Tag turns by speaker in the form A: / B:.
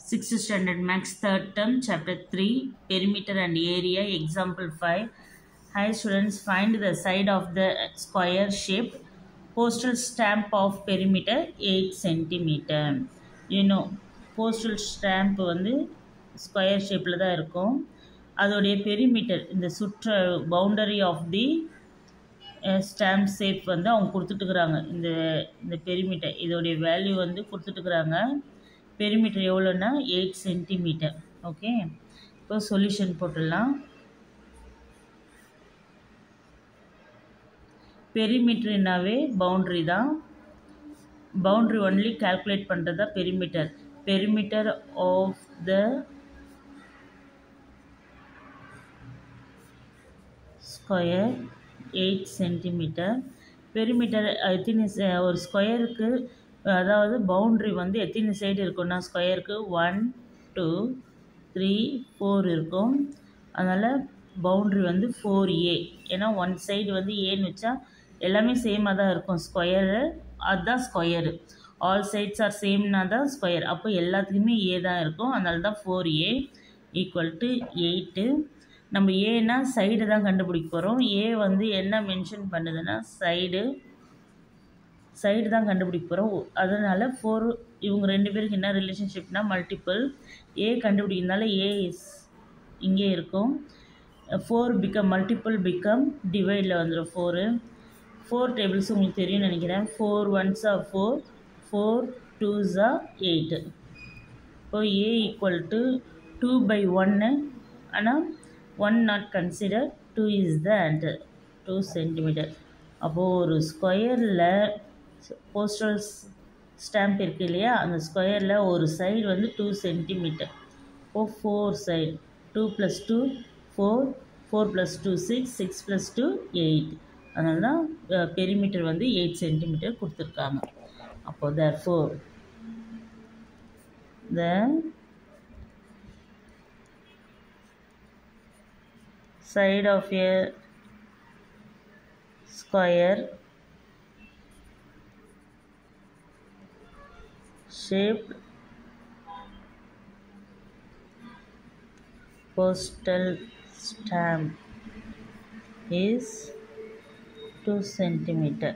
A: 6th standard max 3rd term chapter 3 perimeter and area example 5. Hi students, find the side of the square shaped postal stamp of perimeter 8 centimeter. You know, postal stamp வந்து square ஷேப்பில் தான் இருக்கும். அதோடைய perimeter இந்த சுற்ற boundary of the stamp shape வந்து அவங்க கொடுத்துட்டுருக்குறாங்க. இந்த இந்த பெரிமீட்டர் இதோடைய வேல்யூ வந்து கொடுத்துட்டுருக்குறாங்க. பெரிமீட்டர் எவ்வளோன்னா 8 சென்டிமீட்டர். ஓகே, இப்போ சொல்யூஷன் போட்டுடலாம். பெரிமீட்டர்னாவே பவுண்ட்ரி தான். பவுண்ட்ரி ஒன்லி கால்குலேட் பண்ணுறது தான் perimeter. Perimeter of the square 8 centimetre. Perimeter எத்தனை ஒரு ஸ்கொயருக்கு, அதாவது பவுண்ட்ரி வந்து எத்தனை சைடு இருக்குன்னா ஸ்கொயருக்கு 1 2 3 4 இருக்கும். அதனால் பவுண்ட்ரி வந்து 4A. ஏன்னா ஒன் சைடு வந்து ஏன்னு வச்சா எல்லாமே சேமாக தான் இருக்கும். ஸ்கொயரு அதுதான் ஸ்கொயரு. ஆல் சைட்ஸ் ஆர் சேம்னா தான் ஸ்கொயர். அப்போ எல்லாத்துக்குமே ஏ தான் இருக்கும். அதனால தான் 4A = 8. நம்ம ஏன்னா சைடு தான் கண்டுபிடிக்க போகிறோம். ஏ வந்து என்ன மென்ஷன் பண்ணுதுன்னா சைடு தான் கண்டுபிடிக்க போகிறோம். அதனால் 4 இவங்க ரெண்டு பேருக்கு என்ன ரிலேஷன்ஷிப்னா மல்டிபிள். ஏ கண்டுபிடிக்கிறதுனால ஏ இங்கே இருக்கும். 4 பிகம் மல்டிபிள் பிகம் டிவைடில் வந்துடும் 4 டேபிள்ஸ் உங்களுக்கு தெரியும்னு நினைக்கிறேன். 4 1s are 4, 4 2s are 8. இப்போ ஏ = 2/1. ஆனால் 1 not considered, 2 is the answer, 2 centimeter. அப்போது ஒரு ஸ்கொயரில் போஸ்டல் ஸ்டாம்ப் இருக்குது இல்லையா, அந்த ஸ்கொயரில் ஒரு சைடு வந்து 2 சென்டிமீட்டர். இப்போது 4 சைடு 2 + 2 4, 4 + 2 6, 6 + 2 8. அதனால தான் பெரிமீட்டர் வந்து 8 சென்டிமீட்டர் கொடுத்துருக்காங்க. அப்போது therefore the side of a square shaped postal stamp is 2 centimeter.